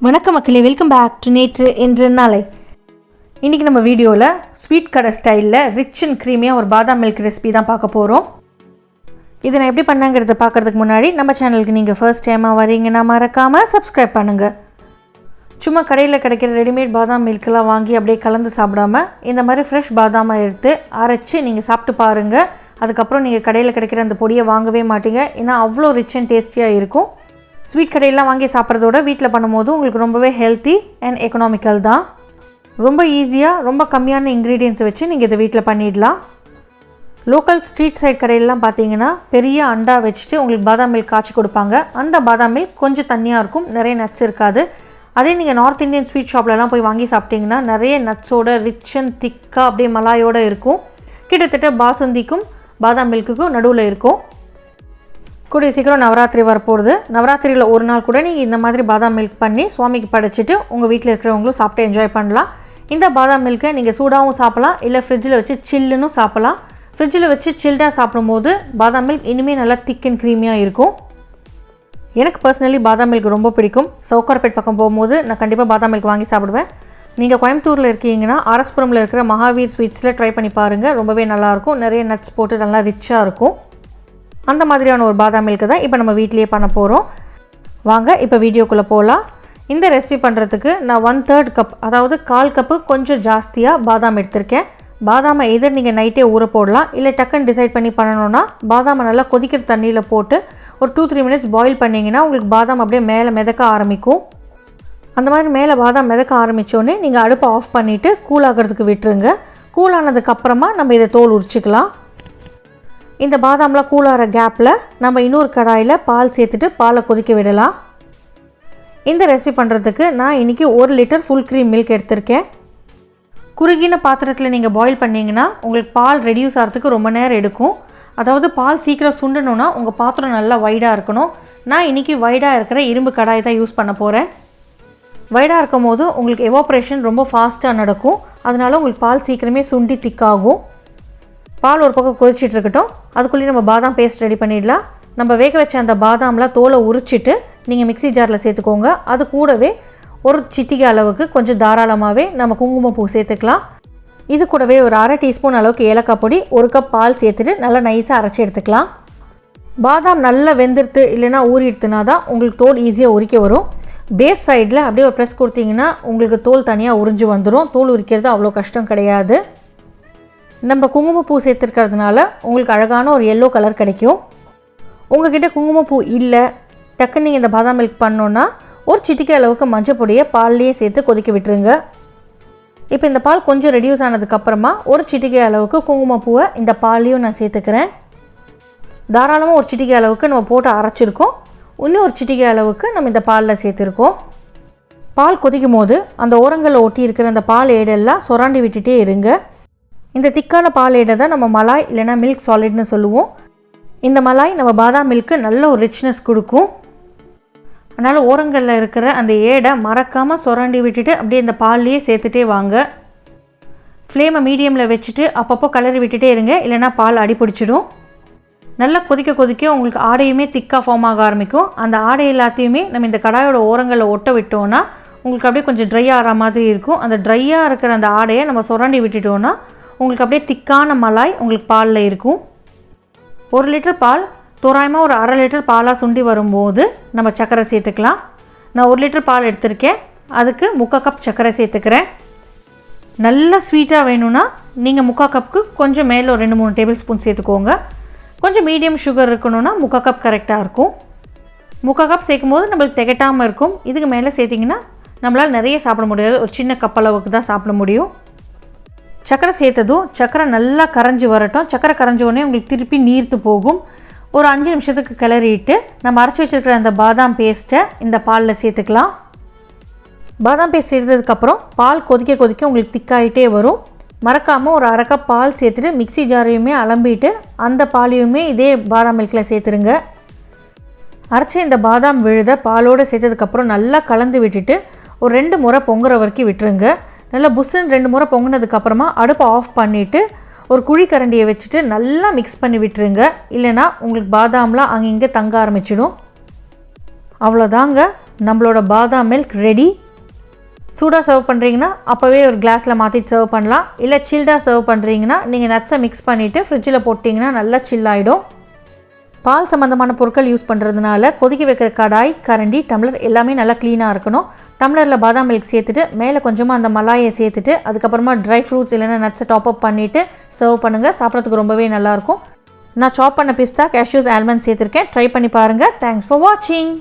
வணக்கம் மக்களே, welcome back to நேற்று என்று நாளை. இன்றைக்கி நம்ம வீடியோவில் ஸ்வீட் கடை ஸ்டைலில் ரிச் அண்ட் க்ரீமியாக ஒரு பாதாம் மில்க் ரெசிபி தான் பார்க்க போகிறோம். இதை நான் எப்படி பண்ணாங்கிறத பார்க்குறதுக்கு முன்னாடி நம்ம சேனலுக்கு நீங்கள் ஃபர்ஸ்ட் டைமாக வரீங்கன்னா மறக்காமல் சப்ஸ்கிரைப் பண்ணுங்கள். சும்மா கடையில் கிடைக்கிற ரெடிமேட் பாதாம் மில்க்கெலாம் வாங்கி அப்படியே கலந்து சாப்பிடாம இந்த மாதிரி ஃப்ரெஷ் பாதாமை எடுத்து அரைச்சி நீங்கள் சாப்பிட்டு பாருங்கள். அதுக்கப்புறம் நீங்கள் கடையில் கிடைக்கிற அந்த பொடியை வாங்கவே மாட்டீங்க, ஏன்னா அவ்வளோ ரிச் அண்ட் டேஸ்டியாக இருக்கும். ஸ்வீட் கடையெல்லாம் வாங்கி சாப்பிட்றதோட வீட்டில் பண்ணும்போது உங்களுக்கு ரொம்பவே ஹெல்த்தி அண்ட் எக்கனாமிக்கல் தான். ரொம்ப ஈஸியாக ரொம்ப கம்மியான இன்க்ரீடியன்ஸை வச்சு நீங்கள் இதை வீட்டில் பண்ணிடலாம். லோக்கல் ஸ்ட்ரீட் சைட் கடையிலலாம் பார்த்தீங்கன்னா பெரிய அண்டா வச்சுட்டு உங்களுக்கு பாதாம் மில்க் காய்ச்சி கொடுப்பாங்க. அந்த பாதாம் மில்க் கொஞ்சம் தண்ணியாக இருக்கும், நிறைய நட்ஸ் இருக்காது. அதே நீங்கள் நார்த் இந்தியன் ஸ்வீட் ஷாப்லலாம் போய் வாங்கி சாப்பிட்டிங்கன்னா நிறைய நட்ஸோட ரிச் அண்ட் திக்காக அப்படியே மலாயோடு இருக்கும். கிட்டத்தட்ட பாசுந்திக்கும் பாதாம் மில்க்குக்கும் நடுவில் இருக்கும். கூடிய சீக்கிரம் நவராத்திரி வரப்போகுது. நவராத்திரியில் ஒரு நாள் கூட நீங்கள் இந்த மாதிரி பாதாம் மில்க் பண்ணி சுவாமிக்கு படைச்சிட்டு உங்கள் வீட்டில் இருக்கிறவங்களும் சாப்பிட்டு என்ஜாய் பண்ணலாம். இந்த பாதாம் மில்க்கை நீங்கள் சூடாகவும் சாப்பிடலாம், இல்லை ஃப்ரிட்ஜில் வச்சு சில்லுன்னு சாப்பிடலாம். ஃப்ரிட்ஜில் வச்சு சில்டாக சாப்பிடும்போது பாதாம் மில்க் இனிமேல் நல்லா திக் அண்ட் க்ரீமியாக இருக்கும். எனக்கு பர்சனலி பாதாம் மில்க் ரொம்ப பிடிக்கும். சவுகார்பேட் பக்கம் போகும்போது நான் கண்டிப்பாக பாதாம் மில்க் வாங்கி சாப்பிடுவேன். நீங்கள் கோயம்புத்தூரில் இருக்கீங்கன்னா ஆர்எஸ்புரமில் இருக்கிற மகாவீர் ஸ்வீட்ஸில் ட்ரை பண்ணி பாருங்கள், ரொம்பவே நல்லாயிருக்கும். நிறைய நட்ஸ் போட்டு நல்லா ரிச்சாக இருக்கும். அந்த மாதிரியான ஒரு பாதாம் மில்க்கு தான் இப்போ நம்ம வீட்டிலேயே பண்ண போகிறோம். வாங்க இப்போ வீடியோக்குள்ளே போகலாம். இந்த ரெசிபி பண்ணுறதுக்கு நான் 1/3 கப், அதாவது 1/4 கப்பு கொஞ்சம் ஜாஸ்தியாக பாதாம் எடுத்திருக்கேன். பாதாமை எதிர் நீங்கள் நைட்டே ஊற போடலாம், இல்லை டக்குன்னு டிசைட் பண்ணி பண்ணணுன்னா பாதாமை நல்லா கொதிக்கிற தண்ணியில் போட்டு ஒரு 2-3 மினிட்ஸ் பாயில் பண்ணிங்கன்னா உங்களுக்கு பாதாம் அப்படியே மேலே மிதக்க ஆரம்பிக்கும். அந்த மாதிரி மேலே பாதாம் மிதக்க ஆரம்பித்தோடனே நீங்கள் அடுப்பை ஆஃப் பண்ணிவிட்டு கூலாகிறதுக்கு விட்டுருங்க. கூலானதுக்கப்புறமா நம்ம இதை தோல் உரிச்சிக்கலாம். இந்த பாதாம்லாம் கூலாகிற கேப்பில் நம்ம இன்னொரு கடாயில் பால் சேர்த்துட்டு பாலை கொதிக்க விடலாம். இந்த ரெசிபி பண்ணுறதுக்கு நான் இன்றைக்கி 1 லிட்டர் ஃபுல் க்ரீம் மில்க் எடுத்திருக்கேன். குறுகின பாத்திரத்தில் நீங்கள் பாயில் பண்ணிங்கன்னா உங்களுக்கு பால் ரெடியூஸ் ஆகிறதுக்கு ரொம்ப நேரம் எடுக்கும். அதாவது பால் சீக்கிரம் சுண்டணுன்னா உங்கள் பாத்திரம் நல்லா வைடாக இருக்கணும். நான் இன்றைக்கி வைடாக இருக்கிற இரும்பு கடாய் தான் யூஸ் பண்ண போகிறேன். வைடாக இருக்கும் போது உங்களுக்கு எவாப்ரேஷன் ரொம்ப ஃபாஸ்ட்டாக நடக்கும். அதனால் உங்களுக்கு பால் சீக்கிரமே சுண்டி திக்காகும். பால் ஒரு பக்கம் கொதிச்சிட்டு இருக்கட்டும், அதுக்குள்ளேயே நம்ம பாதாம் பேஸ்ட் ரெடி பண்ணிடலாம். நம்ம வேக வச்ச அந்த பாதாம்லாம் தோலை உரிச்சிட்டு நீங்கள் மிக்ஸி ஜாரில் சேர்த்துக்கோங்க. அது கூடவே ஒரு சிட்டிகை அளவுக்கு கொஞ்சம் தாராளமாகவே நம்ம குங்குமப்பூ சேர்த்துக்கலாம். இது கூடவே ஒரு 1/2 டீஸ்பூன் அளவுக்கு ஏலக்காய் பொடி, 1 கப் பால் சேர்த்துட்டு நல்லா நைஸாக அரைச்சி எடுத்துக்கலாம். பாதாம் நல்லா வெந்துடுத்து இல்லைன்னா ஊறிடுத்துனா தான் உங்களுக்கு தோல் ஈஸியாக உரிக்க வரும். பேஸ் சைடில் அப்படியே ஒரு ப்ரெஸ் கொடுத்தீங்கன்னா உங்களுக்கு தோல் தனியாக உறிஞ்சு வந்துடும். தோல் உரிக்கிறது அவ்வளோ கஷ்டம் கிடையாது. நம்ம குங்குமப்பூ சேர்த்துருக்கிறதுனால உங்களுக்கு அழகான ஒரு எல்லோ கலர் கிடைக்கும். உங்கள்கிட்ட குங்குமப்பூ இல்லை, டக்குன்னு நீங்கள் இந்த பாதாம் மில்க் பண்ணோன்னா ஒரு சிட்டிகை அளவுக்கு மஞ்சள் பொடியை பால்லையே சேர்த்து கொதிக்க விட்டுருங்க. இப்போ இந்த பால் கொஞ்சம் ரெடியூஸ் ஆனதுக்கப்புறமா ஒரு சிட்டிகை அளவுக்கு குங்குமப்பூவை இந்த பால்லையும் நான் சேர்த்துக்கிறேன். தாராளமாக ஒரு சிட்டிகை அளவுக்கு நம்ம போட்டு அரைச்சிருக்கோம். இன்னும் ஒரு சிட்டிகை அளவுக்கு நம்ம இந்த பாலில் சேர்த்துருக்கோம். பால் கொதிக்கும் போது அந்த ஓரங்களில் ஒட்டி இருக்கிற அந்த பால் ஏடெல்லாம் சுராண்டி விட்டுட்டே இருங்க. இந்த திக்கான பால் ஏடை தான் நம்ம மலாய் இல்லைனா மில்க் சாலிட்னு சொல்லுவோம். இந்த மலாய் நம்ம பாதாம் மில்க்கு நல்ல ஒரு ரிச்னஸ் கொடுக்கும். அதனால் ஓரங்களில் இருக்கிற அந்த ஏடை மறக்காமல் சுரண்டி விட்டுட்டு அப்படியே இந்த பால்லையே சேர்த்துட்டே வாங்க. ஃப்ளேமை மீடியமில் வச்சுட்டு அப்பப்போ கலரி விட்டுட்டே இருங்க, இல்லைனா பால் அடி பிடிச்சிடும். நல்லா கொதிக்க கொதிக்க உங்களுக்கு ஆடையுமே திக்காக ஃபார்ம் ஆக ஆரம்பிக்கும். அந்த ஆடை எல்லாத்தையுமே நம்ம இந்த கடாயோட ஓரங்களில் ஒட்ட விட்டோன்னா உங்களுக்கு அப்படியே கொஞ்சம் ட்ரை ஆகிற மாதிரி இருக்கும். அந்த ட்ரையாக இருக்கிற அந்த ஆடையை நம்ம சுரண்டி விட்டுட்டோன்னா உங்களுக்கு அப்படியே திக்கான மலாய் உங்களுக்கு பாலில் இருக்கும். 1 லிட்டர் பால் தோராயமாக ஒரு 1/2 லிட்டர் பாலாக சுண்டி வரும்போது நம்ம சர்க்கரை சேர்த்துக்கலாம். நான் 1 லிட்டர் பால் எடுத்திருக்கேன், அதுக்கு 3/4 கப் சர்க்கரை சேர்த்துக்கிறேன். நல்லா ஸ்வீட்டாக வேணும்னா நீங்கள் 3/4 கப்புக்கு கொஞ்சம் மேலே ஒரு 2-3 டேபிள் ஸ்பூன் சேர்த்துக்கோங்க. கொஞ்சம் மீடியம் சுகர் இருக்கணும்னா 3/4 கப் கரெக்டாக இருக்கும். 3/4 கப் சேர்க்கும் போது நம்மளுக்கு திகட்டாமல் இருக்கும். இதுக்கு மேலே சேர்த்திங்கன்னா நம்மளால் நிறைய சாப்பிட முடியாது, ஒரு சின்ன கப் அளவுக்கு தான் சாப்பிட முடியும். சக்கரை சேர்த்ததும் சக்கரை நல்லா கரைஞ்சி வரட்டும். சக்கரை கரைஞ்சோடனே உங்களுக்கு திருப்பி நீர்த்து போகும். ஒரு 5 நிமிஷத்துக்கு கிளறிட்டு நம்ம அரைச்சி வச்சுருக்கிற அந்த பாதாம் பேஸ்ட்டை இந்த பாலில் சேர்த்துக்கலாம். பாதாம் பேஸ்ட் சேர்த்ததுக்கப்புறம் பால் கொதிக்க கொதிக்க உங்களுக்கு திக்காகிட்டே வரும். மறக்காமல் ஒரு 1/2 கப் பால் சேர்த்துட்டு மிக்ஸி ஜாரையுமே அலம்பிட்டு அந்த பாலையுமே இதே பாதாம் மில்கில் சேர்த்துருங்க. அரைச்சி இந்த பாதாம் விழுத பாலோடு சேர்த்ததுக்கப்புறம் நல்லா கலந்து விட்டுட்டு ஒரு 2 முறை பொங்குற வரைக்கும் விட்டுருங்க. நல்லா புஷ்ஷுன்னு 2 முறை பொங்கினதுக்கப்புறமா அடுப்பை ஆஃப் பண்ணிவிட்டு ஒரு குழி கரண்டியை வச்சுட்டு நல்லா மிக்ஸ் பண்ணி விட்டுருங்க. இல்லைனா உங்களுக்கு பாதாம்லாம் அங்கே இங்கே தங்க ஆரம்பிச்சிடும். அவ்வளோதாங்க, நம்மளோட பாதாம் மில்க் ரெடி. சூடாக சர்வ் பண்ணுறீங்கன்னா அப்போவே ஒரு கிளாஸில் மாற்றிட்டு சர்வ் பண்ணலாம். இல்லை சில்டாக சர்வ் பண்ணுறீங்கன்னா நீங்கள் நட்ஸை மிக்ஸ் பண்ணிவிட்டு ஃப்ரிட்ஜில் போட்டிங்கன்னா நல்லா சில் ஆகிடும். பால் சம்மந்தமான பொருட்கள் யூஸ் பண்ணுறதுனால கொதிக்க வைக்கிற கடாய், கரண்டி, டம்ளர் எல்லாமே நல்லா க்ளீனாக இருக்கணும். டம்ளரில் பாதாம் மில்க் சேர்த்துட்டு மேலே கொஞ்சமாக அந்த மலாயை சேர்த்துட்டு அதுக்கப்புறமா ட்ரை ஃப்ரூட்ஸ் இல்லைன்னா நட்ஸை டாப் அப் பண்ணிவிட்டு சர்வ் பண்ணுங்கள். சாப்பிட்றதுக்கு ரொம்பவே நல்லாயிருக்கும். நான் சாப் பண்ண பிஸ்தா, கேஷ்யூஸ், ஆல்மண்ட்ஸ் சேர்த்துருக்கேன். ட்ரை பண்ணி பாருங்கள். தேங்க்ஸ் ஃபார் வாட்சிங்.